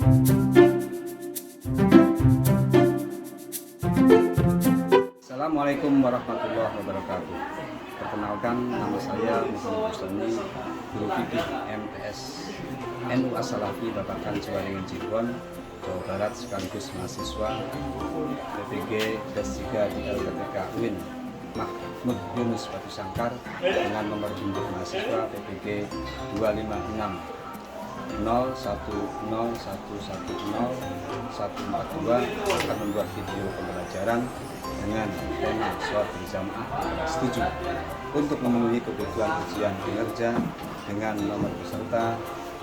Assalamualaikum warahmatullahi wabarakatuh. Perkenalkan, nama saya Muhammad Bustami, Guru Fikih MTS NU As-Salafi Babakan Ciwaringin Cirebon, Jawa Barat, sekaligus mahasiswa PPG /3 di LPTK UIN Mahmud Yunus Batu Sangkar dengan nomor induk mahasiswa PPG 256 010110 akan membuat video pembelajaran dengan tema sholat berjamaah kelas 7 untuk memenuhi kebutuhan ujian kinerja dengan nomor peserta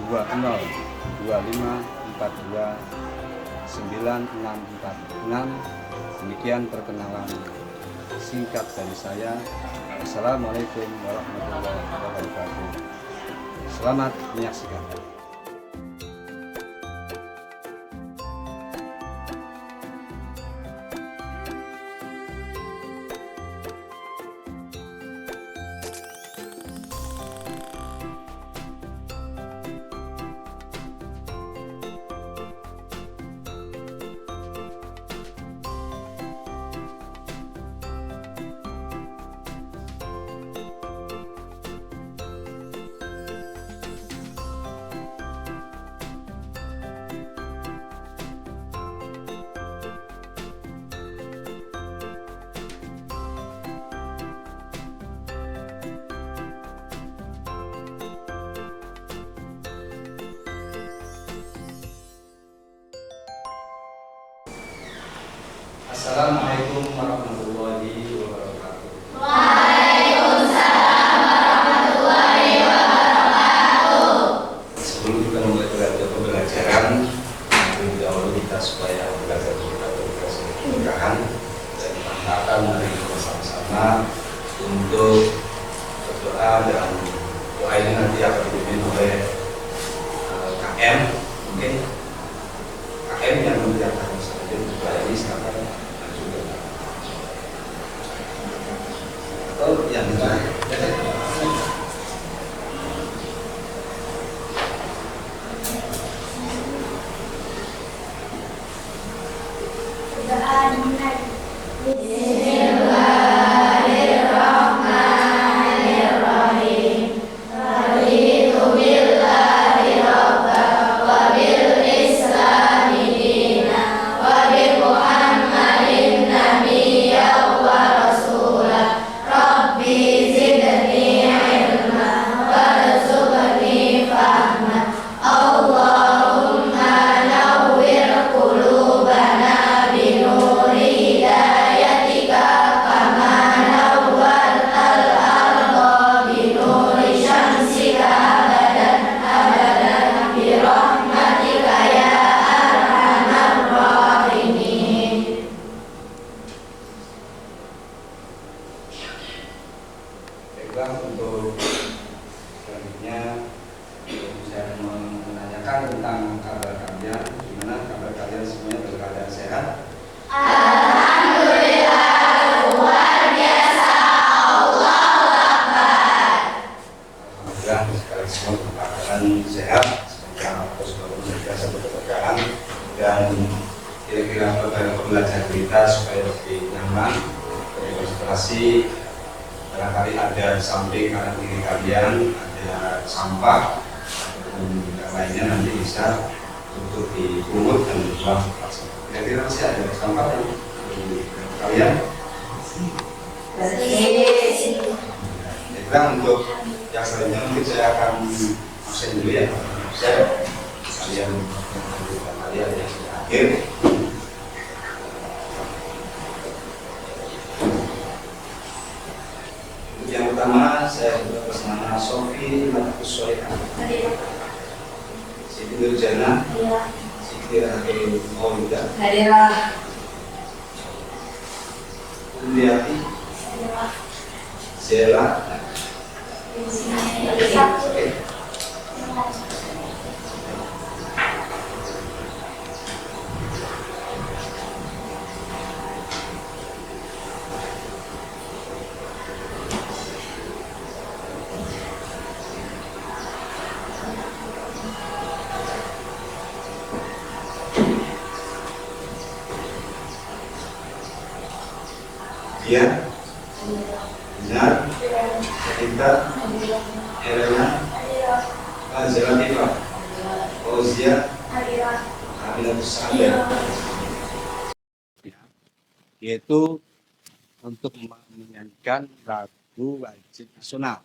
20254296646. Demikian perkenalan singkat dari saya. Assalamualaikum warahmatullahi wabarakatuh. Selamat menyaksikan. Assalamualaikum warahmatullahi wabarakatuh. Waalaikumsalam warahmatullahi wabarakatuh. Sebelum kita mulai pembelajaran, terlebih dahulu kita supaya belajar kita berkasih keberkahan dan manfaatkan dari kita sama-sama untuk berdoa, dan doa ini nanti akan dipimpin oleh KM, mungkin KM yang mengerjakan saja doa ini sekarang. Oh, yang itu. Bismillahirrahmanirrahim. Raditu billahi rabban wa bil islami dinan wa bi Muhammadin nabiyyan wa rasulah. Rabbi zidni ilma warzuqni fahma. Allahumma nawwir qulubana binuri hidayatika kama nawwartal arda binuri syamsika abadan abadan bi rahmatika ya arhamar rahimin. Baiklah, untuk selanjutnya saya menanyakan tentang kabar kalian. Gimana kabar kalian semuanya, berkeadaan sehat? Alhamdulillah, luar biasa. Allahu Akbar. Alhamdulillah, sekali semua berkeadaan sehat. Semoga terus berbiasa berkeberkahan dan kira-kira pembelajaran kita supaya lebih nyaman, berkonsentrasi. Barangkali ada di samping kanan kiri kalian ada sampah ataupun yang lainnya, nanti bisa untuk dipungut dan dibuang. Kira-kira masih ada sampah yang di kalian? Baiklah, untuk yang selanjutnya mungkin saya akan absen dulu ya. Kalian yang akhir. Yang pertama saya atas nama Sofi Latus Solehan, Siti Nurjana, Siti Rahel Mauluda, Uliati, Zela, Dia, Benar, Kita, Elena, Zelatifah, Fauzia, Aminah Sambil. Yaitu untuk menyanyikan lagu wajib nasional.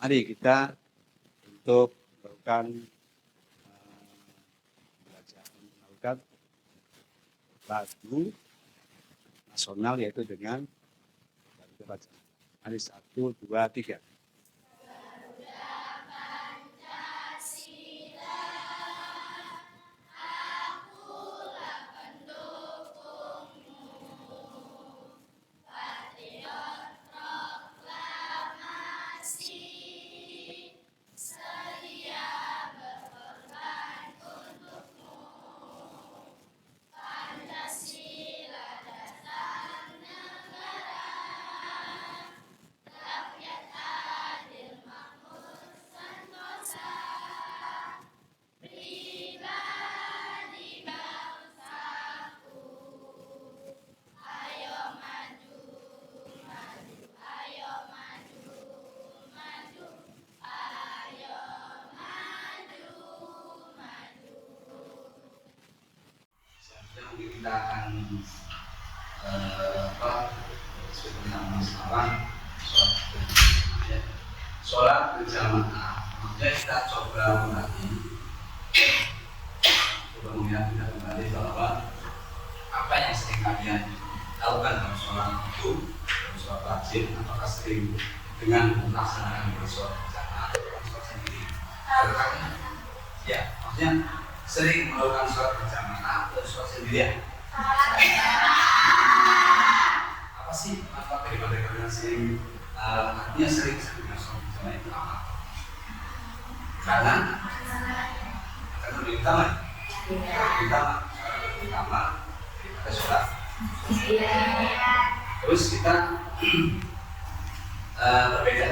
Mari kita untuk melakukan lagu nasional yaitu dengan lagu baca. Mari 1, 2, 3. Kita akan sholat berjamaah. Maksudnya kita coba melihat kembali bahwa apa yang sering kalian lakukan dalam sholat itu, dalam sholat wajib, apakah sering dengan melaksanakan sholat berjamaah atau sholat sendiri? Ya, maksudnya sering melakukan sholat berjamaah atau sholat sendirian? Apa sih manfaat daripada kalian sering artinya sering dengan sholat berjamaah itu apa? Karena lebih utama daripada sholat. Terus kita berbeda.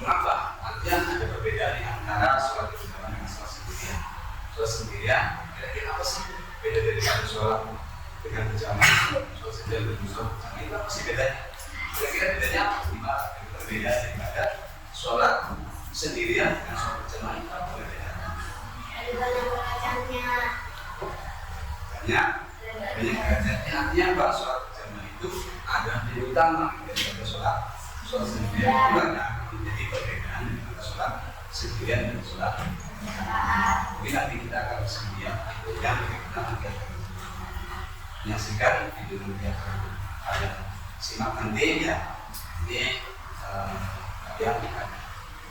Mengapa? Artinya ada perbedaan antara sholat berjamaah dengan sholat sendirian. Sholat sendirian, kira-kira apa sih beda daripada sholat dengan berjamaah? Sholat sendirian dengan sholat berjamaah itu apa sih bedanya? Kira-kira bedanya apa? Perbedaan daripada sholat sendirian dengan sholat berjamaah itu apa bedanya? Banyak bacanya. Banyak artinya apa? Sholat berjamaah itu ada nilai utama daripada sholat sendirian. Banyak. Jadi perbedaan antara sholat sendirian dan sholat. Mungkin nanti kita akan sendirian itu yang kita akan menyaksikan video yang ada simak nanti ya. Ini yang akan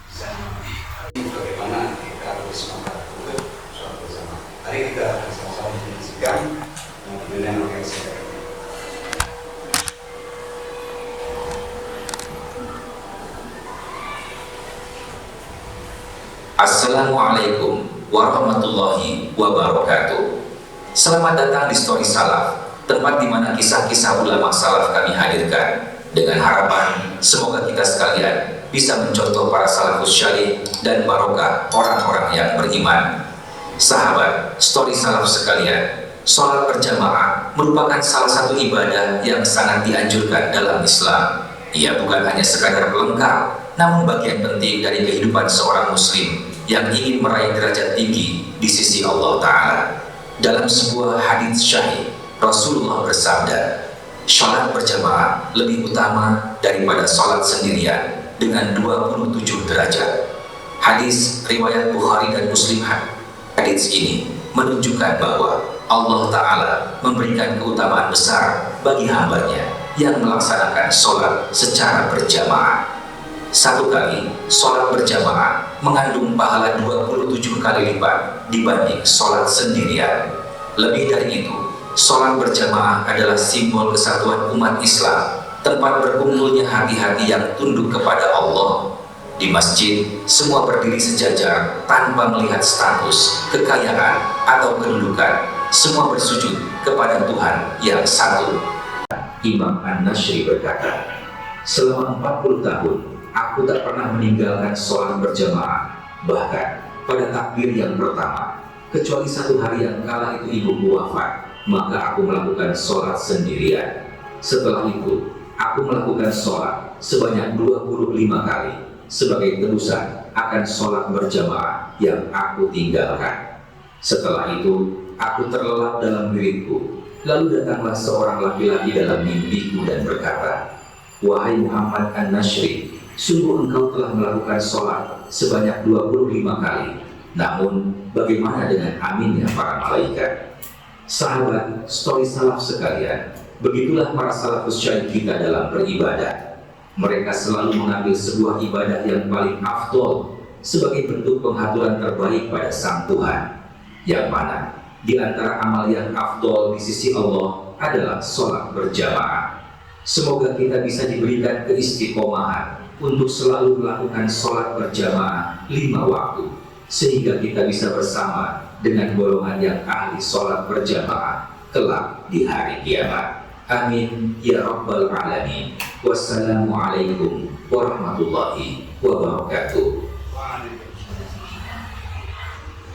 bisa mengerti bagaimana kita harus semangat untuk sholat bersama. Mari kita bersama-sama menyaksikan video yang akan saya. Assalamualaikum warahmatullahi wabarakatuh. Selamat datang di Story Salaf, tempat di mana kisah-kisah ulama salaf kami hadirkan dengan harapan semoga kita sekalian bisa mencontoh para salafus syalih dan barokah orang-orang yang beriman. Sahabat Story Salaf sekalian, sholat berjamaah merupakan salah satu ibadah yang sangat dianjurkan dalam Islam. Ia bukan hanya sekadar pelengkap, namun bagian penting dari kehidupan seorang muslim yang ingin meraih derajat tinggi di sisi Allah Ta'ala. Dalam sebuah hadits syahih, Rasulullah bersabda, sholat berjamaah lebih utama daripada sholat sendirian dengan 27 derajat. Hadis riwayat Bukhari dan Muslim. Hadis ini menunjukkan bahwa Allah Ta'ala memberikan keutamaan besar bagi hambanya yang melaksanakan sholat secara berjamaah. Satu kali sholat berjamaah mengandung pahala 27 kali lipat dibanding sholat sendirian. Lebih dari itu, sholat berjamaah adalah simbol kesatuan umat Islam, tempat berkumpulnya hati-hati yang tunduk kepada Allah. Di masjid, semua berdiri sejajar tanpa melihat status, kekayaan, atau kedudukan. Semua bersujud kepada Tuhan yang satu. Imam An-Nashri berkata, selama 40 tahun, aku tak pernah meninggalkan sholat berjamaah, bahkan pada takbir yang pertama, kecuali satu hari yang kala itu ibuku wafat, maka aku melakukan sholat sendirian. Setelah itu, aku melakukan sholat sebanyak 25 kali sebagai tebusan akan sholat berjamaah yang aku tinggalkan. Setelah itu, aku terlelap dalam diriku. Lalu datanglah seorang laki-laki dalam mimpiku dan berkata, "Wahai Muhammad An-Nashri, sungguh engkau telah melakukan sholat sebanyak 25 kali. Namun, bagaimana dengan aminnya para malaikat?" Sahabat, story salaf sekalian, begitulah para salafus syahid kita dalam beribadah. Mereka selalu mengambil sebuah ibadah yang paling afdol sebagai bentuk penghaturan terbaik pada Sang Tuhan, yang mana di antara amal yang afdol di sisi Allah adalah sholat berjamaah. Semoga kita bisa diberikan keistiqomahan untuk selalu melakukan sholat berjamaah 5 waktu, sehingga kita bisa bersama dengan golongan yang ahli sholat berjamaah kelak di hari kiamat. Amin ya rabbal alamin. Wassalamualaikum warahmatullahi wabarakatuh.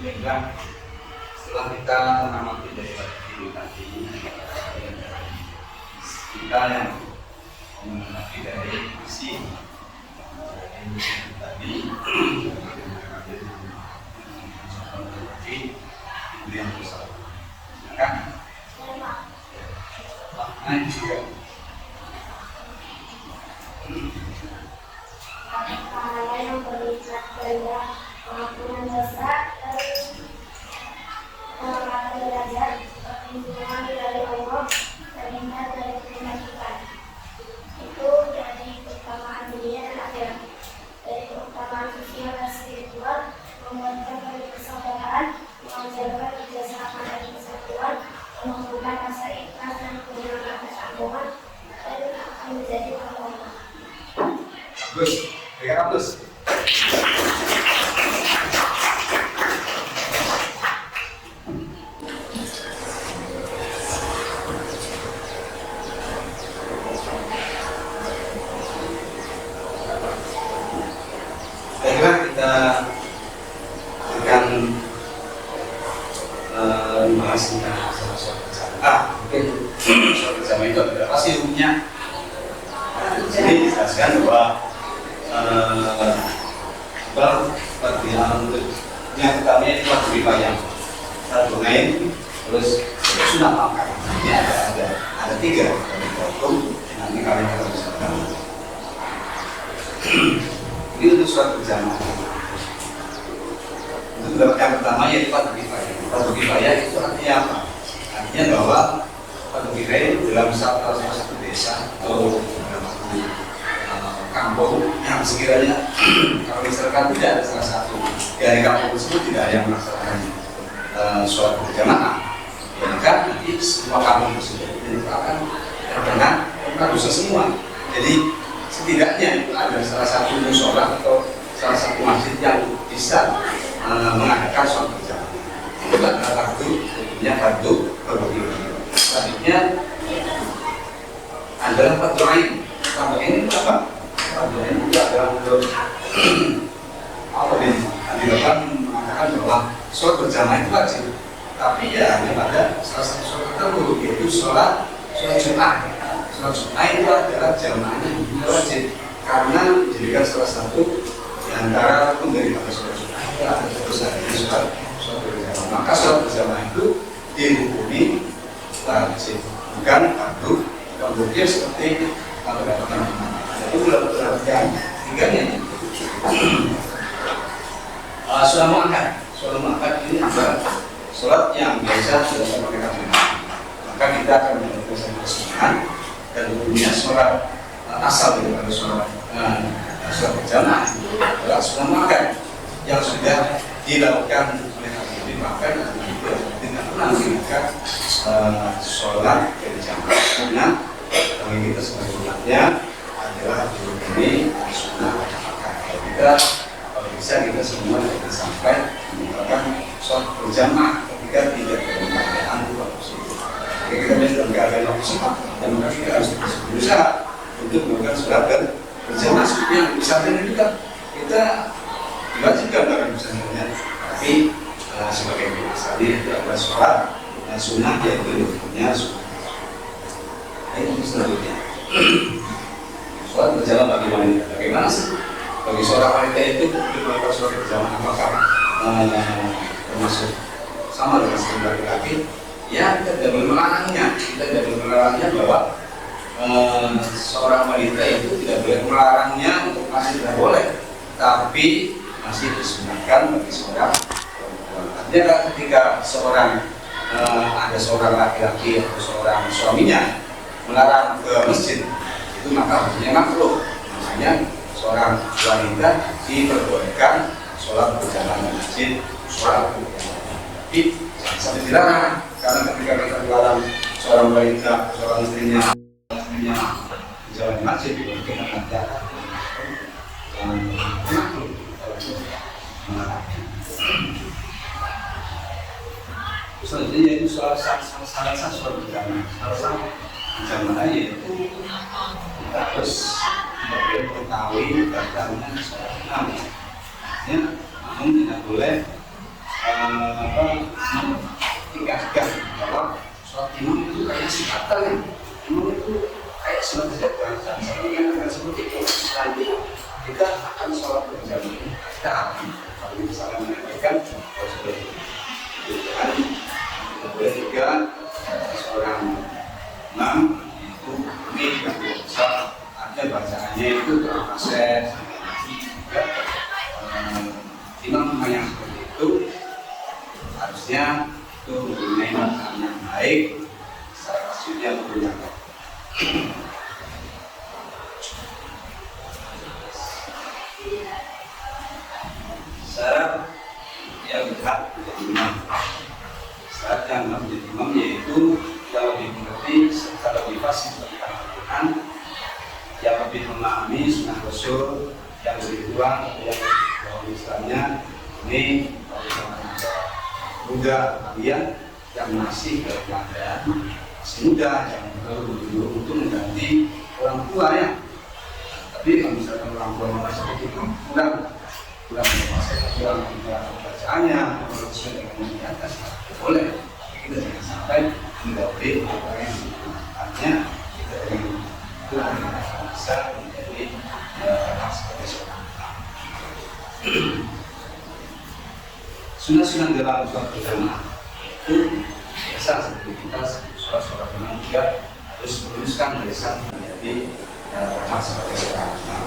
Baiklah, setelah kita mengamati dari ini tadi, kita yang mengamati dari isi tadi, yang besar, kan? Nah, juga. Pahala yang berlipat ganda, pengampunan dosa, dan pengamatan derajat, perlindungan dari Allah, terhindar dari kenafikan. Itu dari keutamaan dunia dan akhirat. Dari keutamaan sosial dan spiritual, menguatkan dari persaudaraan, mengajarkan kerjasama dan persatuan, menumbuhkan rasa ikhlas dan kebenaran kesatuan, dan akan menjadi pahala. Bagus, pegang bagus. Baiklah, kita akan membahas tentang sholat bersama. Mungkin sholat bersama itu apa sih hukumnya? Jadi dijelaskan bahwa yang utamanya itu waktu dibayang satu lain, terus sunnah makan. Ini ada 3 hukum. Nanti kalian akan bisa tahu. Ini untuk sholat berjamaah. Untuk yang pertama yaitu fardu kifayah. Fardu kifayah itu artinya apa? Artinya bahwa fardu kifayah itu dalam satu desa atau kampung yang sekiranya kalau misalkan tidak ada salah satu dari kampung tersebut tidak ada yang melaksanakan sholat berjamaah, ya maka nanti semua kampung tersebut akan terkena dosa semua. Jadi setidaknya itu ada salah satu musola atau salah satu masjid yang bisa mengadakan sholat berjamaah. Itu adalah fardu, hukumnya fardu kifayah. Selanjutnya adalah fardu ain. Fardu ain itu apa? Fardu ain itu adalah untuk Allah dilakukan mengatakan bahwa sholat berjamaah itu wajib. Tapi ya hanya pada salah satu sholat tertentu, yaitu sholat Jumat. Sholat Jumat itu adalah jamaahnya wajib karena dijadikan salah satu di antara rukun daripada sholat Jumat. Itu ada sholat berjamaah. Maka sholat berjamaah itu dihukumi wajib, bukan fardu. Kemudian seperti kalau katakan itu belum perhatian tiganya. Sholat mu'akkad ini adalah sholat yang biasa dilakukan oleh kafir. Maka kita akan melakukan kesunahan dan hukumnya sholat asal daripada sholat berjamaah adalah sholat mu'akkad yang sudah dilakukan oleh kafir. Maka tidak pernah dilakukan sholat berjamaah karena bagi kita sebagai umatnya adalah dihukumi sunnah mu'akkad. Kita kalau bisa kita semua kita sampai melakukan sholat berjamaah ketika tidak ada keadaan waktu. Kita sudah nggak ada waktu sempat dan maka kita harus berusaha untuk melakukan sholat berjamaah. Yang misalnya kita diwajibkan melakukan misalnya, tapi sebagai misalnya itu adalah sholat sunnah yaitu hukumnya sunnah. Itu selanjutnya. sholat berjamaah bagi wanita. Bagaimana sih? Bagi seorang wanita itu melakukan sholat berjamaah apakah termasuk sama dengan seorang laki-laki? Ya, kita tidak boleh melarangnya. Kita tidak boleh melarangnya bahwa seorang wanita itu tidak boleh melarangnya untuk masih tidak boleh, tapi masih disunahkan bagi seorang perempuan. Artinya ketika ada seorang laki-laki atau seorang suaminya melarang ke masjid, itu maka hukumnya makruh. Makanya seorang wanita diperbolehkan sholat berjamaah di masjid, sholat berjamaah. Tapi jangan sampai dilarang, karena ketika kita melarang seorang wanita, seorang istrinya berjalan di masjid, mungkin akan jatuh. Makruh. Selanjutnya yaitu salah satu berjamaah yaitu kita harus mengetahui bacaan sholat imam. Ya, namun tidak boleh tingkatkan bahwa sholat imam itu kayak sifatan ya. Imam itu kayak sholat berjamaah. Sampai seperti itu. Nanti kita akan sholat berjamaah. Kita akan kalau misalnya menyampaikan prosedur boleh juga seorang imam itu ini yang biasa ada bacaannya itu terproses juga imam yang seperti itu harusnya itu mempunyai bacaan yang baik secara maksudnya menggunakan syarat yang berhak menjadi imam. Syarat yang menjadi imam yaitu yang lebih mengerti serta lebih fasih tentang Al-Quran, yang lebih memahami sunnah Rasul, yang lebih kurang yang bahwa misalnya ini muda kalian yang masih berkeadaan masih muda yang dulu untuk mengganti orang tua ya. Tapi kalau misalkan orang tua masih begitu kurang bacaannya dengan di atas boleh kita jangan sampai mendahului orang yang artinya kita dengan itu bisa menjadi sebagai seorang sunnah-sunnah dalam sholat berjamaah itu biasa seperti kita sholat imam juga harus meluruskan barisan menjadi sebagai seorang imam.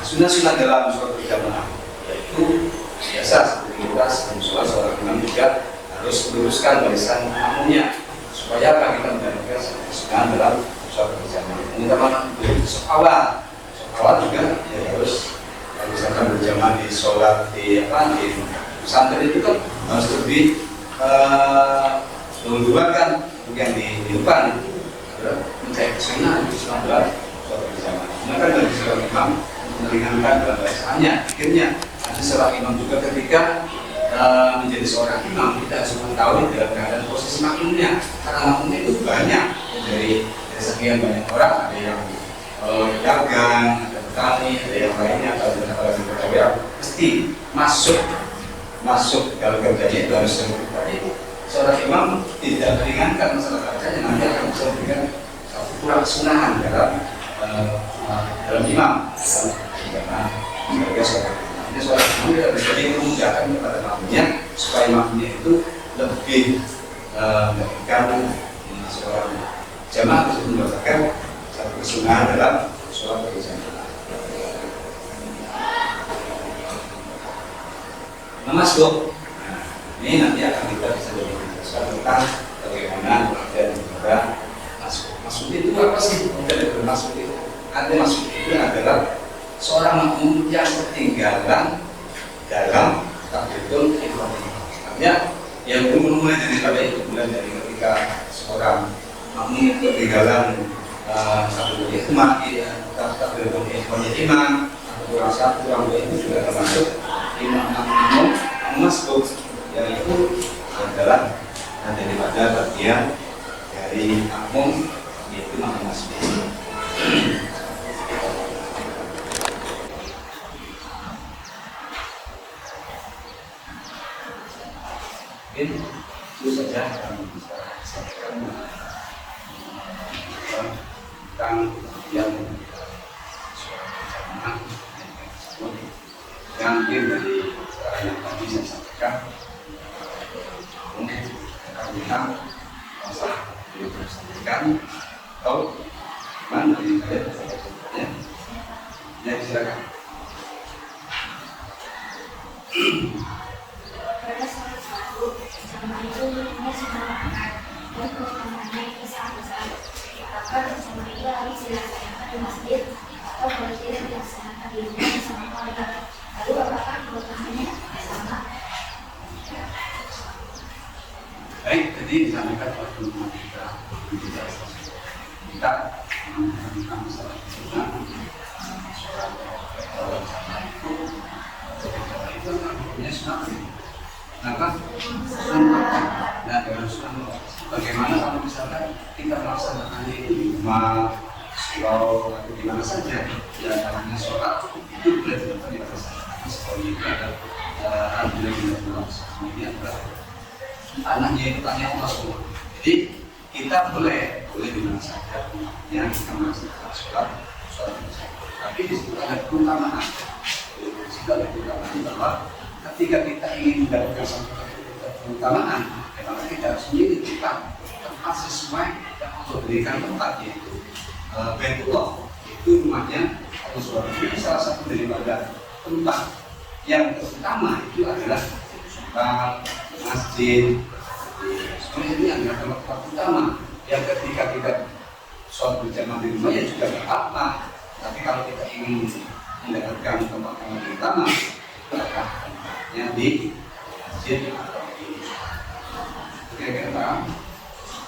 Sunnah-sunnah dalam sholat berjamaah yaitu biasa seperti kita sebelum sholat seorang imam juga harus meluruskan barisan makmumnya supaya apa kita mendapatkan sunnah dalam sholat berjamaah. Ini teman awal juga ya harus misalkan berjamaah di sholat di pesantren itu kan harus lebih duluan bukan di depan mencari sunnah dalam sholat berjamaah. Maka dari seorang imam meringankan dalam bacaannya, akhirnya nanti seorang imam juga ketika menjadi seorang imam kita harus mengetahui dalam keadaan posisi makmumnya, karena makmumnya itu banyak dari sekian banyak orang, ada yang dagang, ada petani, ada yang lainnya, kalau di pegawai pasti masuk dalam kerjanya itu harus seperti tadi. Seorang imam tidak meringankan masalah bacanya, nanti akan bisa memberikan satu kurang sunahan dalam imam sebagai seorang imam. Ini seorang imam tidak bisa memudahkan kepada makmumnya supaya makmumnya itu lebih mendapatkan seorang jamaah untuk mendapatkan satu kesunahan dalam sholat berjamaah. Masuk. Ini nanti akan kita bisa jelaskan tentang bagaimana dan juga masuk itu apa sih? Dari masuk itu. Ada masuk itu adalah seorang makmum yang ketinggalan dalam takbiratul ihram. Artinya yang belum mulai dari itu, mulai dari ketika seorang makmum itu ketinggalan takbiratul ihram, takbiratul ihramnya imam, atau kurang satu, kurang dua itu juga termasuk imam masuk, yang itu adalah daripada bagian dari makmum yaitu makmum masuk. Mungkin itu saja yang bisa saya sampaikan. tentang yang yang mungkin dari yang tadi saya sampaikan tentang masalah yang saya sampaikan atau mana dari saya ya silakan. Pada saat itu, sama itu dia sudah makan dan keutamaan itu sangat besar. Apakah bersama itu harus dilaksanakan di masjid atau kalau tidak dilaksanakan di rumah bersama keluarga? Lalu apakah keutamaannya sama? Baik, jadi disampaikan oleh teman kita tentang masalah itu hukumnya sunnah. Maka nah dengan sunnah bagaimana kalau misalkan kita melaksanakannya itu di rumah, surau atau di mana saja ya dalamnya sholat itu boleh dilakukan di laksanakan seperti itu ada alhamdulillah ini adalah anaknya itu tanya Allah semua. Jadi kita boleh di mana saja yang kita melaksanakan sholat. Tapi di situ ada keutamaan. Ada keutamaan bahwa ketika kita ingin mendapatkan satu keutamaan, maka kita harus memilih tempat sesuai yang Allah berikan tempatnya itu. Baitullah itu rumahnya Allah SWT. Salah satu daripada tempat yang terutama itu adalah masjid. Sebenarnya ini adalah tempat utama yang ketika kita sholat berjamaah di rumah ya juga tidak apa. Tapi kalau kita ingin mendapatkan tempat yang lebih utama, maka tempatnya di masjid atau di kira-kira paham?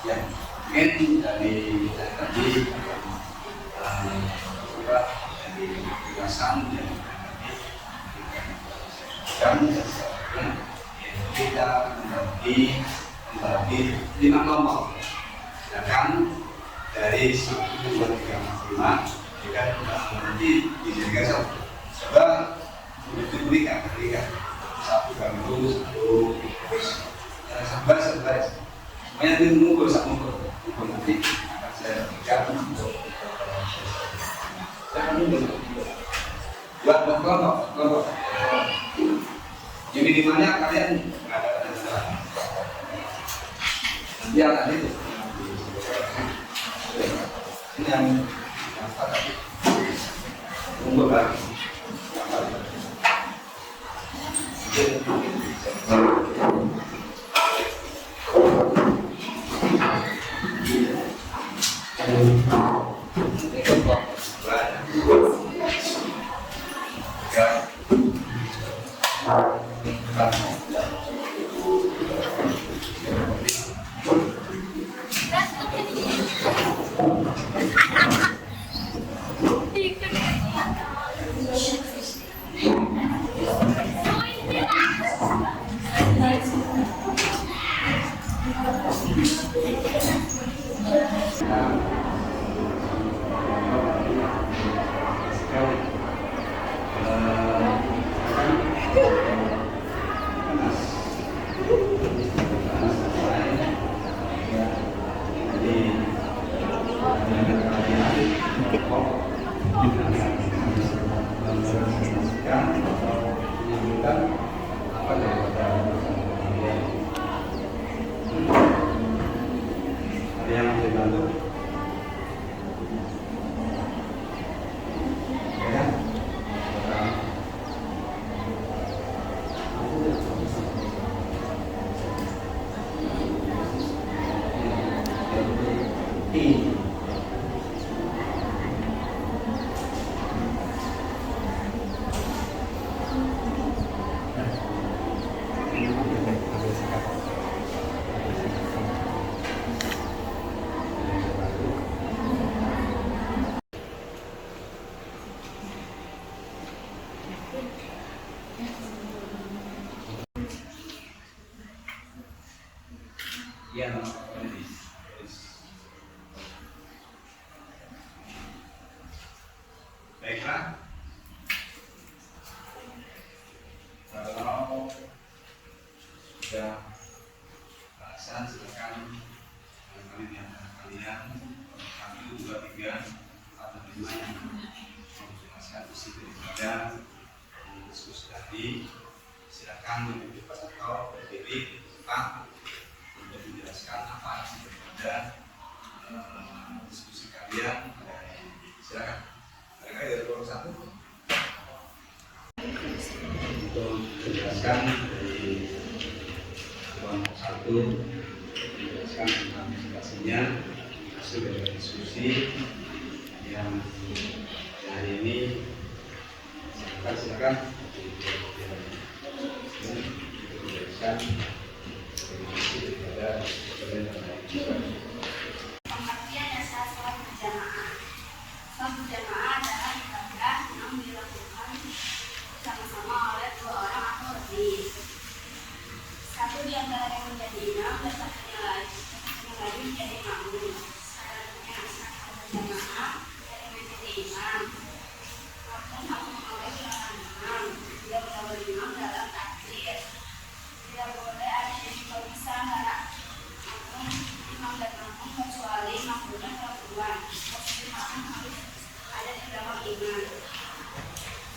Ya, mungkin dari tadi dari penjelasan dan kita membagi 5 kelompok. Sedangkan dari 1, 2, 3, 4, 5 jika nanti dijaga satu. Coba itu berikan 1 ganggu 1 sabar. Semuanya itu mengukur nanti akan saya berikan untuk buat kelompok. Yang minimalnya kalian ada nanti akan itu ini yang apa tadi tunggu lagi yang baiklah, kalau sudah bahasan silakan kalian 2, 3 atau 5 yang menjelaskan isi daripada diskusi tadi. Silakan duduk atau berdiri untuk menjelaskan apa isi daripada diskusi kalian. Silakan. Barangkali dari kelompok 1 untuk menjelaskan dari kelompok 1 menjelaskan tentang presentasinya hasil dari diskusi yang hari ini. Silakan menjelaskan pengertian dasar sholat berjamaah. Sholat berjamaah adalah ibadah yang dilakukan bersama-sama oleh 2 orang atau lebih. Satu di antara yang menjadi imam dan satunya lagi menjadi makmum. Syaratnya sah berjamaah yang menjadi imam. Makmum harus mengawal jalan imam. Tidak boleh berimam dalam takbir. Tidak boleh ada yang berpisah antara makmum, imam dan makmum kecuali makmum dan perempuan. Posisi makmum harus ada di belakang imam.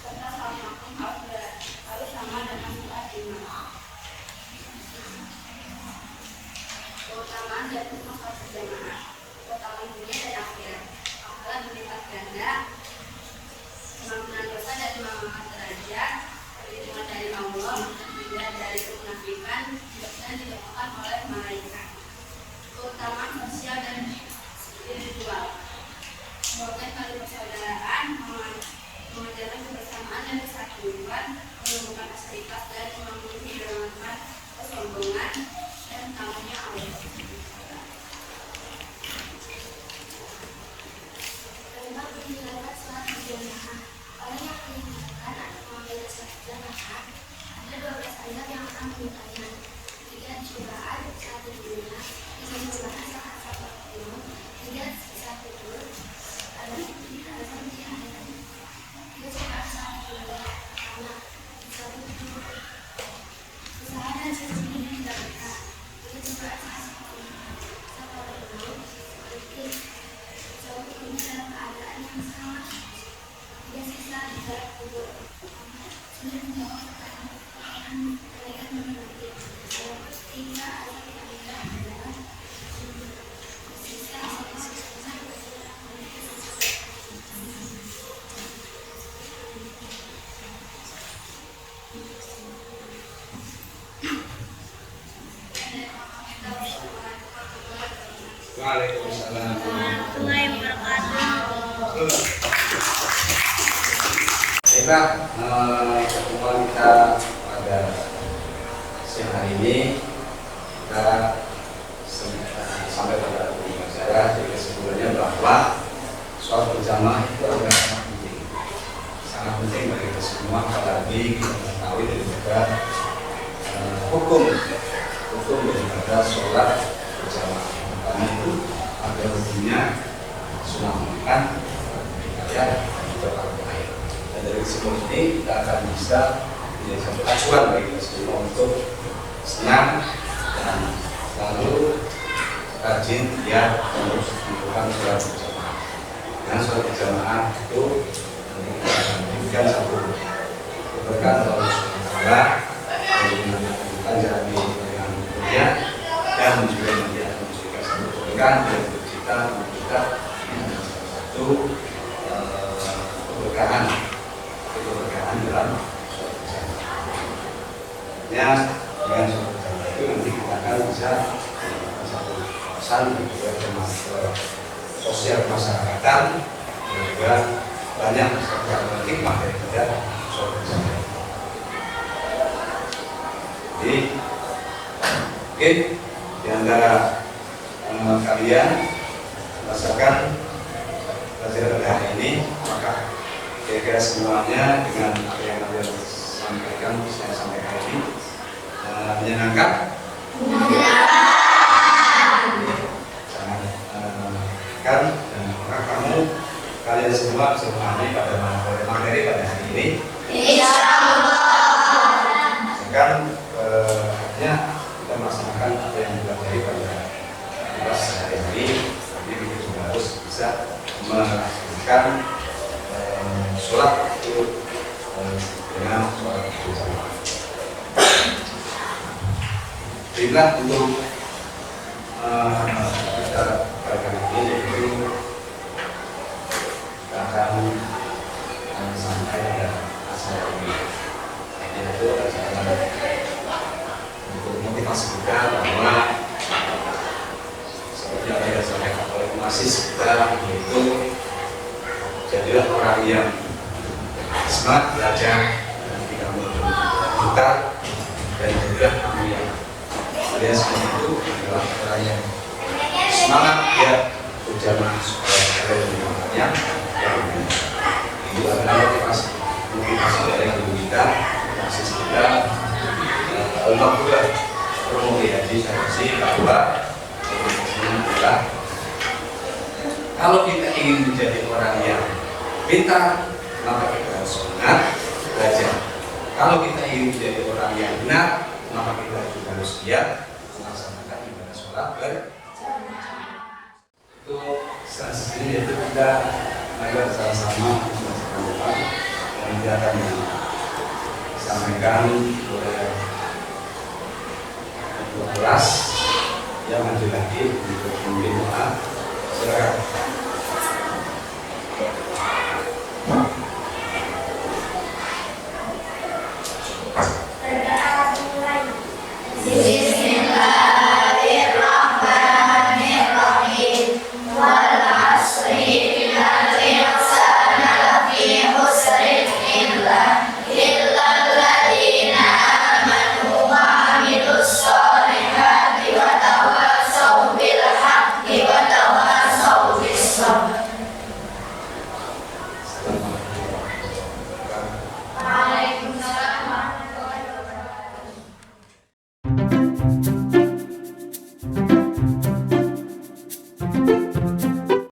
Serta salat makmum harus sama dengan salat imam. Keutamaan dan hukum sholat berjamaah. Keutamaan dunia dan akhirat. Pahala berlipat ganda, pengampunan dosa dan pengampunan derajat, perlindungan dari Allah, terhindar dari kemunafikan dan didoakan oleh malaikat. Keutamaan sosial dan spiritual. Membangun tali persaudaraan, mengajarkan kebersamaan dan kesatuan, menumbuhkan fasilitas dan menghilangkan kesombongan dan kamunya Allah. Tentang menjalankan sholat berjamaah. Orang yang meninggalkan atau mengambil sholat berjamaah ada 12 ayat yang akan meninggalkan. 3 cobaan saat dunia, 3 cobaan saat sabar ilmu, 3 saat tidur, ada 3 di akhirat. 3 cobaan saat dunia karena saat tidur usaha dan sesuatu yang didapatkan. 3 cobaan saat sabar ilmu, berpikir suatu ini dalam keadaan yang sama. 3 sisa di dalam kubur. Sudah menjawab pertanyaan mereka mengerti. 3 ayat yang indah adalah sisa Waalaikumsalam warahmatullahi wabarakatuh. Baiklah, pertemuan kita pada siang hari ini kita sampai pada tujuan saya. Jadi kesimpulannya bahwa sholat berjamaah itu adalah sangat penting bagi kita semua, apalagi kita mengetahui daripada hukum daripada sholat berjamaah. Karena itu ada hukumnya sunnah makan ya berlaku. Dan dari kesimpulan ini kita akan bisa menjadi satu acuan bagi kita semua untuk senang dan selalu rajin ya untuk melakukan sholat berjamaah. Dengan sholat berjamaah itu memberikan satu keberkahan dari Allah Subhanahu wa taala dengan dunia dan juga memberikan satu keberkahan dari kita satu keberkahan dalam sholat berjamaah. Ya, dengan sholat berjamaah itu nanti kita akan bisa satu pesan juga sosial kemasyarakatan dan juga banyak sekali hikmah daripada sholat berjamaah. Jadi mungkin di antara kalian merasakan pelajaran hari ini, maka kira-kira semuanya dengan apa yang kalian sampaikan, saya sampaikan ini menyenangkan. Sangat menyenangkan dan maka kalian semua bisa memahami pada materi pada hari ini. Misalkan artinya kita melaksanakan apa yang dipelajari pada tugas sehari-hari, tapi begitu juga harus bisa melakukan sholat itu dengan sholat berjamaah. Perintah untuk kita pada kali ini yaitu akan sampai pada acara ini, yaitu acara untuk motivasi kita bahwa seperti yang saya sampaikan oleh masis kita, yaitu jadilah orang yang semangat belajar dan tidak berputar, dan jadilah kamu yang alias itu adalah orang yang semangat ya berjamaah supaya kalian menjalankannya. Itu adalah motivasi dari guru kita, masis kita. Alhamdulillah promo haji saya bahwa motivasinya adalah kalau kita ingin menjadi orang yang pintar, maka kita harus semangat belajar. Kalau kita ingin menjadi orang yang benar, maka kita juga harus giat melaksanakan ibadah sholat berjamaah. Itu selanjutnya yaitu kita agar sama-sama melaksanakan kegiatan yang disampaikan oleh ketua kelas yang maju lagi untuk memimpin doa. Silakan.